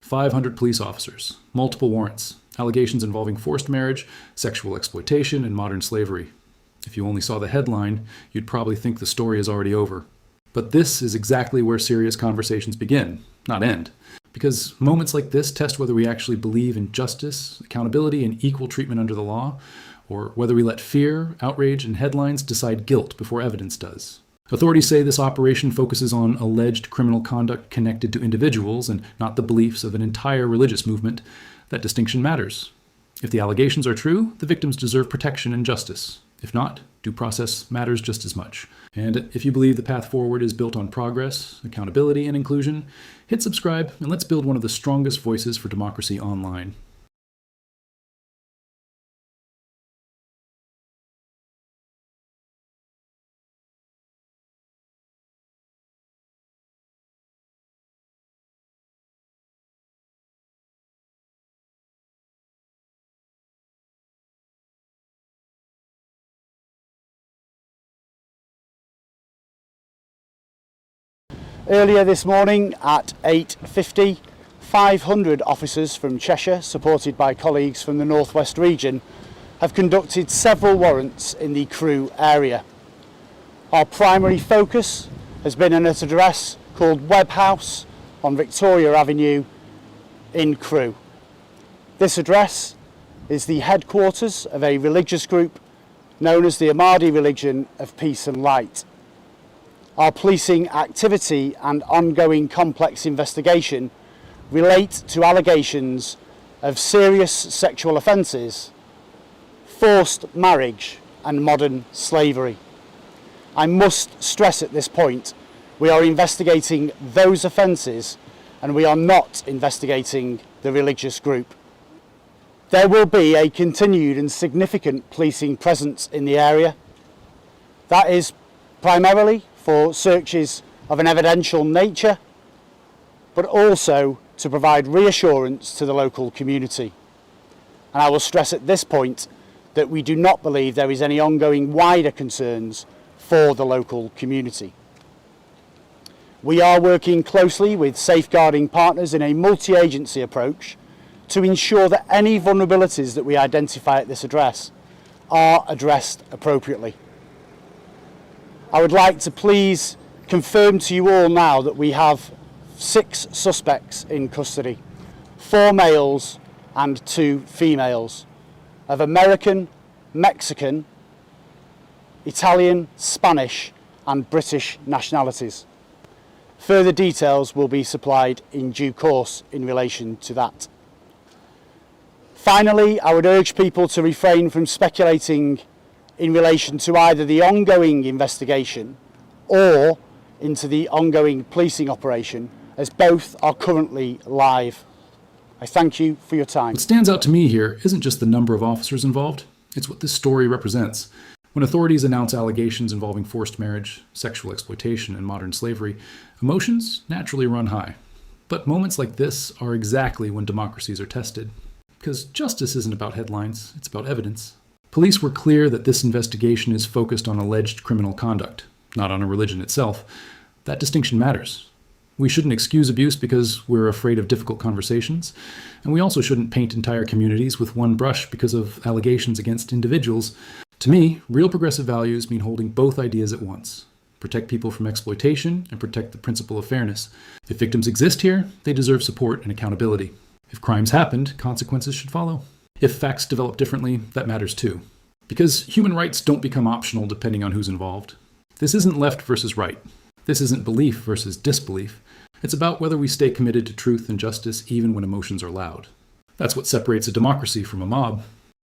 "500 police officers, multiple warrants, allegations involving forced marriage, sexual exploitation, and modern slavery." If you only saw the headline, you'd probably think the story is already over. But this is exactly where serious conversations begin, not end. Because moments like this test whether we actually believe in justice, accountability, and equal treatment under the law, or whether we let fear, outrage, and headlines decide guilt before evidence does. Authorities say this operation focuses on alleged criminal conduct connected to individuals and not the beliefs of an entire religious movement. That distinction matters. If the allegations are true, the victims deserve protection and justice. If not, due process matters just as much. And if you believe the path forward is built on progress, accountability, and inclusion, hit subscribe and let's build one of the strongest voices for democracy online. Earlier this morning at 8:50, 500 officers from Cheshire, supported by colleagues from the North West region, have conducted several warrants in the Crewe area. Our primary focus has been an address called Webb House on Victoria Avenue in Crewe. This address is the headquarters of a religious group known as the Ahmadi Religion of Peace and Light. Our policing activity and ongoing complex investigation relate to allegations of serious sexual offences, forced marriage and modern slavery. I must stress at this point, we are investigating those offences and we are not investigating the religious group. There will be a continued and significant policing presence in the area. That is primarily for searches of an evidential nature, but also to provide reassurance to the local community. And I will stress at this point that we do not believe there is any ongoing wider concerns for the local community. We are working closely with safeguarding partners in a multi-agency approach to ensure that any vulnerabilities that we identify at this address are addressed appropriately. I would like to please confirm to you all now that we have 6 suspects in custody, 4 males and 2 females, of American, Mexican, Italian, Spanish and British nationalities. Further details will be supplied in due course in relation to that. Finally, I would urge people to refrain from speculating in relation to either the ongoing investigation or into the ongoing policing operation, as both are currently live. I thank you for your time. What stands out to me here isn't just the number of officers involved, it's what this story represents. When authorities announce allegations involving forced marriage, sexual exploitation, and modern slavery, emotions naturally run high. But moments like this are exactly when democracies are tested. Because justice isn't about headlines, it's about evidence. Police were clear that this investigation is focused on alleged criminal conduct, not on a religion itself. That distinction matters. We shouldn't excuse abuse because we're afraid of difficult conversations, and we also shouldn't paint entire communities with one brush because of allegations against individuals. To me, real progressive values mean holding both ideas at once. Protect people from exploitation and protect the principle of fairness. If victims exist here, they deserve support and accountability. If crimes happened, consequences should follow. If facts develop differently, that matters too. Because human rights don't become optional depending on who's involved. This isn't left versus right. This isn't belief versus disbelief. It's about whether we stay committed to truth and justice even when emotions are loud. That's what separates a democracy from a mob.